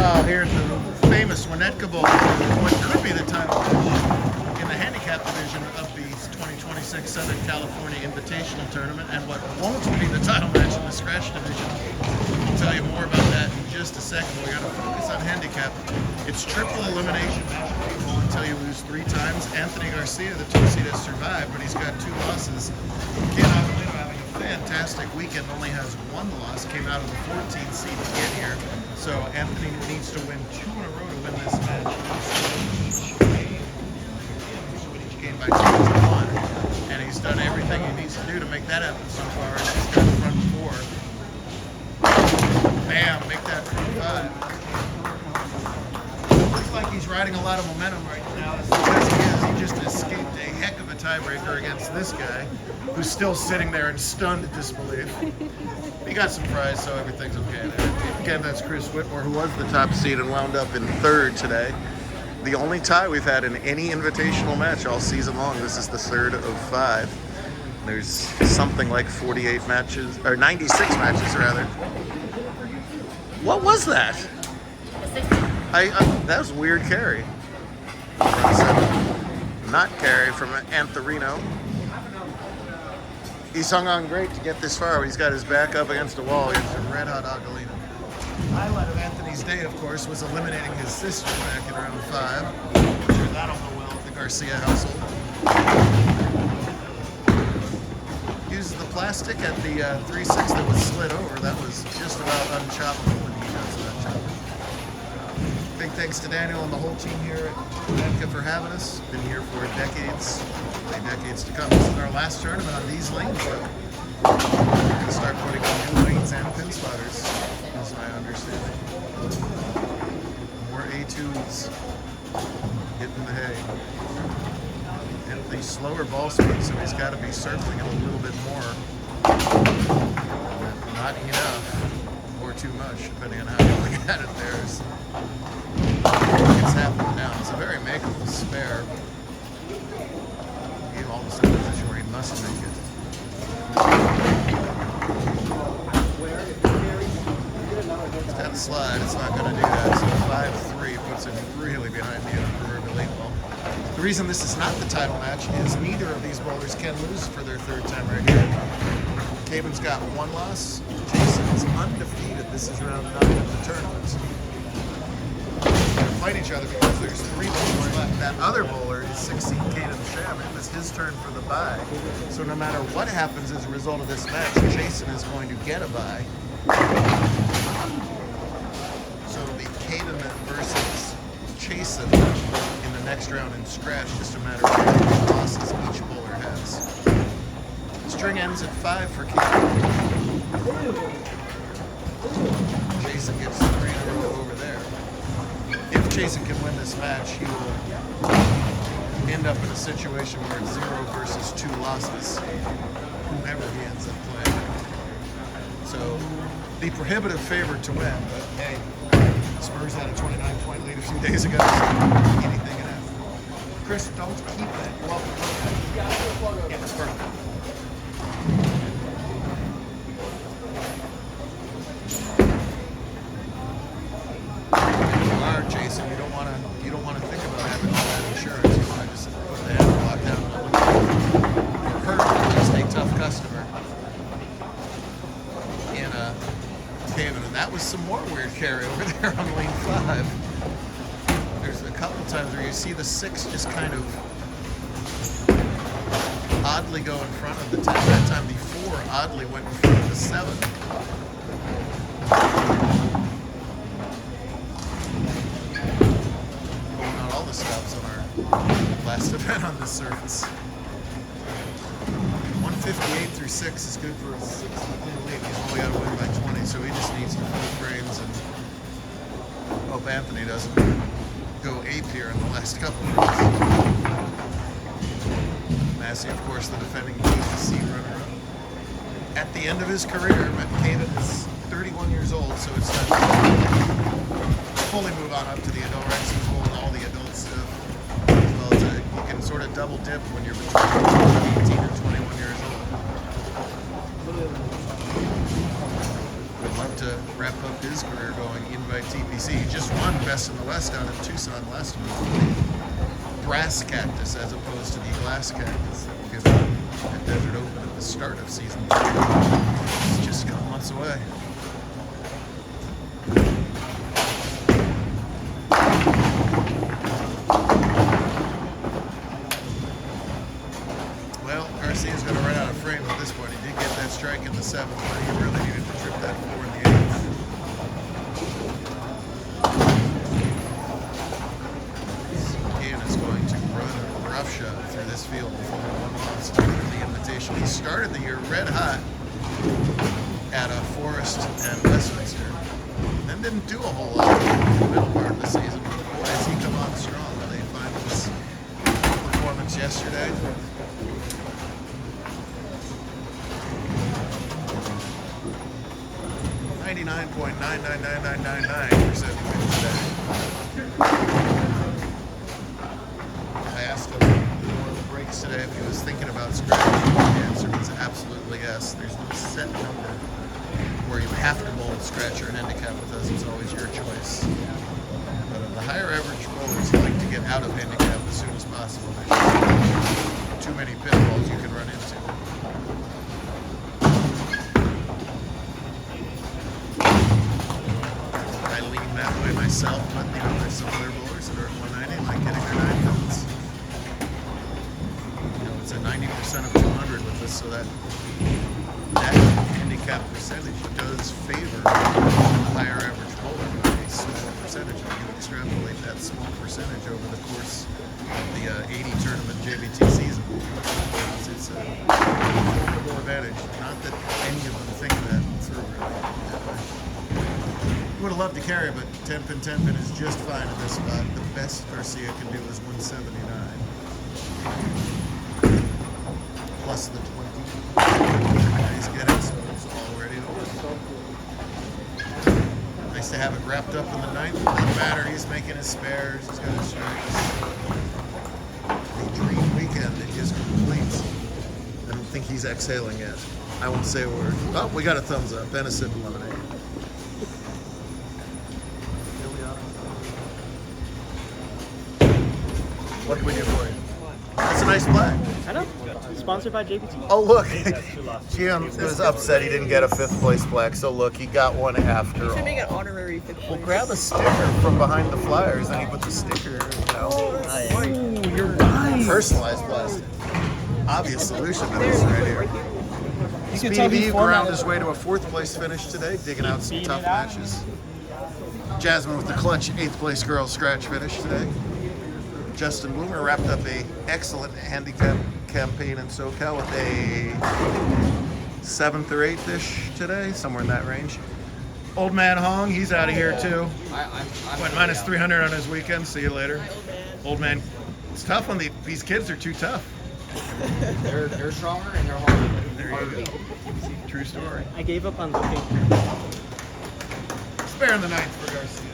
Cal here at the famous Winnetka Bowl, what could be the title match in the handicap division of the 2026 Southern California Invitational Tournament, and what won't be the title match in the scratch division. I'll tell you more about that in just a second. We got to focus on handicap. It's triple elimination match until you lose 3 times. Anthony Garcia, the 2-seed, has survived, but he's got 2 losses. Ken Avelino having a fantastic weekend, only has 1 loss, came out of the 14th seed to get here. So Anthony needs to win 2 in a row to win this match. Each game by 2-1, and he's done everything he needs to do to make that happen so far. He's got the front 4. Bam, make that front 5. Looks like he's riding a lot of momentum right now. As he just escaped a heck of a tiebreaker against this guy, who's still sitting there in stunned disbelief. He got some fries, so everything's okay there. Again, that's Chris Whitmore, who was the top seed and wound up in 3rd today. The only tie we've had in any invitational match all season long. This is the 3rd of 5. There's something like 48 matches, or 96 matches rather. What was that? That was a weird carry. Not carry from Antherino. He's hung on great to get this far, but he's got his back up against the wall against a red-hot Agalino. The highlight of Anthony's day, of course, was eliminating his sister back in round 5. I'm sure that'll go well with the Garcia household. Uses the plastic at the 3-6 that was slid over. That was just about unchoppable when he does that job. Big thanks to Daniel and the whole team here at Winnetka for having us. Been here for decades, decades to come. This is our last tournament on these lanes, though. We're going to start putting on new lanes and pin spotters, is my understanding. More A2s hitting the hay. And the slower ball speed, so he's got to be circling it a little bit more. Not enough, or too much, depending on how you look at it. There's it's happening now. It's a very makeable spare. He's almost in a position where he must make it. It's got a slide. It's not going to do that. So 5-3 puts him really behind the proverbial 8 ball. The reason this is not the title match is neither of these bowlers can lose for their 3rd time right here. Caven's got 1 loss. Jason's undefeated. This is round 9 of the tournament. Fight each other because there's 3 bowlers left. That other bowler is 16 Caden Sham. It was his turn for the bye. So no matter what happens as a result of this match, Jason is going to get a bye. So it'll be Caden versus Chasen in the next round in scratch, just a matter of how many losses each bowler has. String ends at 5 for Caden. Jason gets 3 in a row over there. If Jason can win this match, he will end up in a situation where it's 0 versus 2 losses, whomever he ends up playing. So, the prohibitive favorite to win, but hey, Spurs had a 29-point lead a few days ago, so anything can happen. Chris, don't keep that. You're welcome. Yeah, it's perfect. Jason, you don't want to think about having all that insurance. You want to just put the hammer lock down and hurt at least a tough customer in a Caven. And that was some more weird carry over there on lane 5. There's a couple times where you see the 6 just kind of oddly go in front of the 10. That time the 4 oddly went in front of the 7. Stops on our last event on this surface. 158 through 6 is good for a 6-point lead. He's only got to win by 20, so he just needs to full frames and hope Anthony doesn't go ape here in the last couple of minutes. Massey, of course, the defending JBT runner-up. At the end of his career, Caden is 31 years old, so it's time to fully move on up to the adult ranks and hold all the adult stuff. Well, you can sort of double dip when you're between 18 and 21 years old. Would love to wrap up his career going in Invite TPC. He just won Best in the West out in Tucson last month. Brass cactus as opposed to the glass cactus that will give at Desert Open at the start of season 3. It's just a couple months away. Well, Garcia's going to run out of frame at this point. He did get that strike in the 7th, but he really needed to trip that 4 in the 8th. Ian is going to run roughshod through this field with only one loss to win the invitation. He started the year red hot at Forest and Westminster, then didn't do a whole lot in the middle part of the season. But boy, has he come on strong. They find his performance yesterday. 99.999999% win today. I asked him before the breaks today if he was thinking about scratching. The answer was absolutely yes. There's no set number where you have to bowl scratch or an handicap with us. It's always your choice. But the higher average bowlers like to get out of handicap as soon as possible. There's too many pitfalls you can run into. That way myself, but you know, there's some other bowlers that are at 190 like getting their 9 counts. You know, it's a 90% of 200 with this, so that handicap percentage does favor the higher average bowler by a small percentage. If you extrapolate that small percentage over the course of the 80 tournament JBT season, it's a formidable advantage. Not that any of them think that through really. Would have loved to carry, but 10 pin is just fine in this spot. The best Garcia can do is 179. Plus the 20. He's getting, so it's already over. Nice to have it wrapped up in the 9th. It doesn't matter, he's making his spares, he's got his strikes. The dream weekend is complete. I don't think he's exhaling yet. I won't say a word. Oh, we got a thumbs up and a sip of lemonade. What can we do for you? That's a nice flag. I know. Sponsored by JBT. Oh, look. Jim was upset he didn't get a 5th place plaque, so look, he got one after all. You should make an honorary 5th place. Well, grab a sticker from behind the flyers, and he put the sticker, you know. Oh, you're right. Personalized plastic. Obvious solution to this right here. Speedy Eve around his way to a 4th place finish today, digging out some tough matches. Jasmine with the clutch 8th place girls scratch finish today. Justin Bloomer wrapped up a excellent handicap campaign in SoCal with a 7th or 8th-ish today, somewhere in that range. Old man Hong, he's out of here too. Went minus 300 on his weekend. See you later. Old man, it's tough when these kids are too tough. They're stronger and they're harder. There you go. True story. I gave up on looking. Spare in the 9th for Garcia.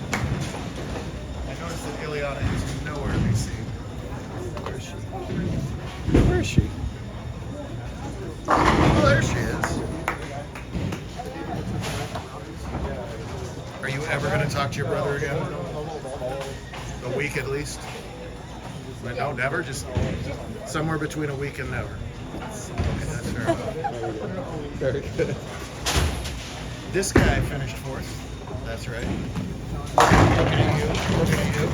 I noticed that Ileana is nowhere to be seen. Where is she? Where is she? Oh, there she is. Are you ever going to talk to your brother again? A week at least? No, never? Just somewhere between a week and never. Okay, that's fair enough. Very good. This guy finished 4th. That's right. Looking at you.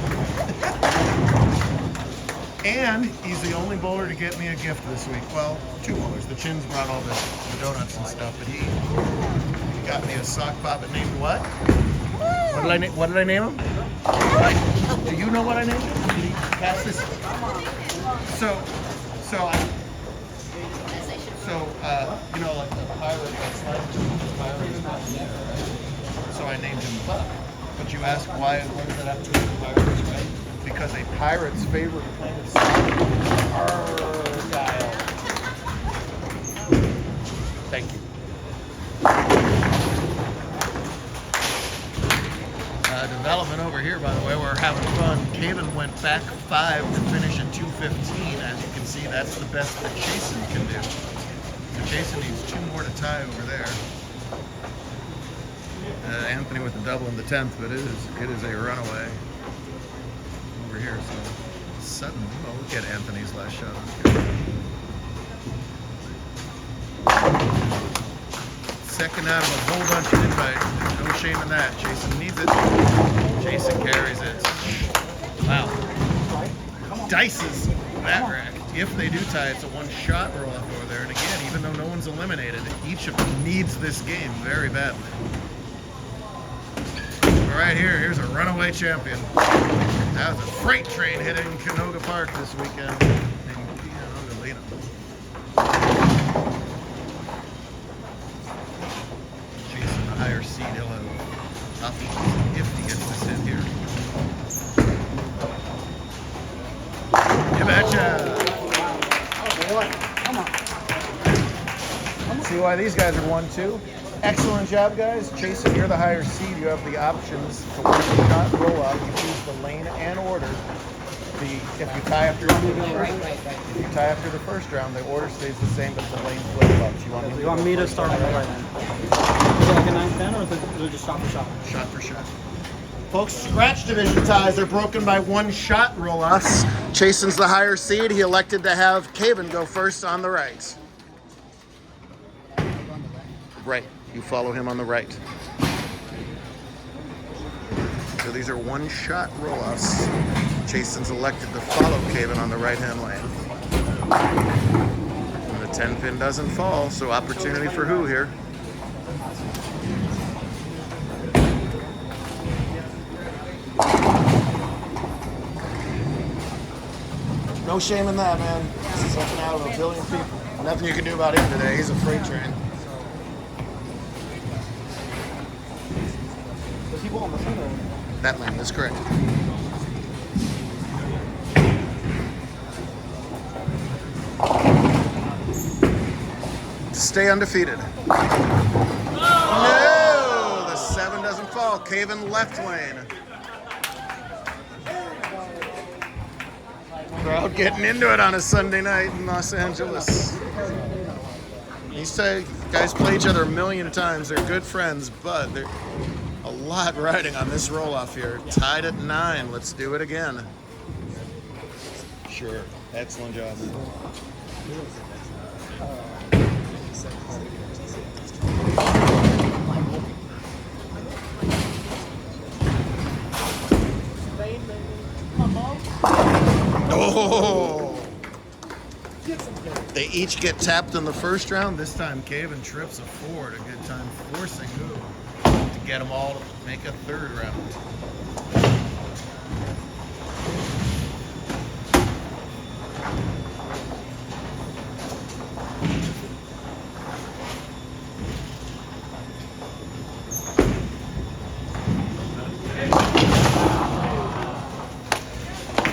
And he's the only bowler to get me a gift this week. Well, 2 bowlers. The Chins brought all the donuts and stuff, but he got me a sock puppet named what? What did I name him? Do you know what I named him? Did he pass this? You know, like the pirate that's like the pirate is not there, right? So I named him Buck. But you ask why does that have to do with pirates, right? Because a pirate's favorite planet is Argyle. Thank you. Development over here, by the way, we're having fun. Kaven went back 5 to finish at 215. As you can see, that's the best that Jason can do. So Jason needs 2 more to tie over there. Anthony with the double in the 10th, but it is a runaway over here. So suddenly, well, look at Anthony's last shot. Second out of a whole bunch of invite. No shame in that. Jason needs it. Jason carries it. Wow. Dices that rack. If they do tie, it's a one-shot roll-up over there. And again, even though no one's eliminated, each of them needs this game very badly. But right here, here's a runaway champion. That was a freight train hitting Canoga Park this weekend. Chasing the higher seed, he'll have options if he gets to sit here. You betcha! Come on. See why these guys are 1-2? Excellent job, guys. Jason, you're the higher seed. You have the options to work the shot roll up. You choose the lane and order. If you tie after the first round, the order stays the same, but the lane flip-flops. You want me to start on the right hand? Is it like a 9-10 or is it just shot for shot? Shot for shot. Folks, scratch division ties are broken by one-shot roll-offs. Jason's the higher seed. He elected to have Caven go first on the right. Right. You follow him on the right. So these are one-shot roll-offs. Jason's elected to follow Caven on the right-hand lane. And the 10-pin doesn't fall, so opportunity for who here? No shame in that, man. This is something out of a billion people. Nothing you can do about him today. He's a freight train. Does he go on the center? That lane, that's correct. Stay undefeated. No! The 7 doesn't fall. Caven left lane. Crowd getting into it on a Sunday night in Los Angeles. These guys play each other a million times. They're good friends, but they're a lot riding on this roll-off here. Tied at 9. Let's do it again. Sure. Excellent job. Oh! They each get tapped in the first round. This time, Caven trips a 4 at a good time, forcing who to get them all to make a third round.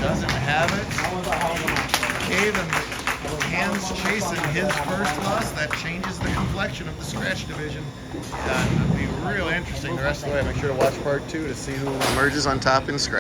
Doesn't have it. Caven hands Jason his first loss. That changes the complexion of the scratch division. It'll be real interesting the rest of the way. Make sure to watch part 2 to see who emerges on top in scratch.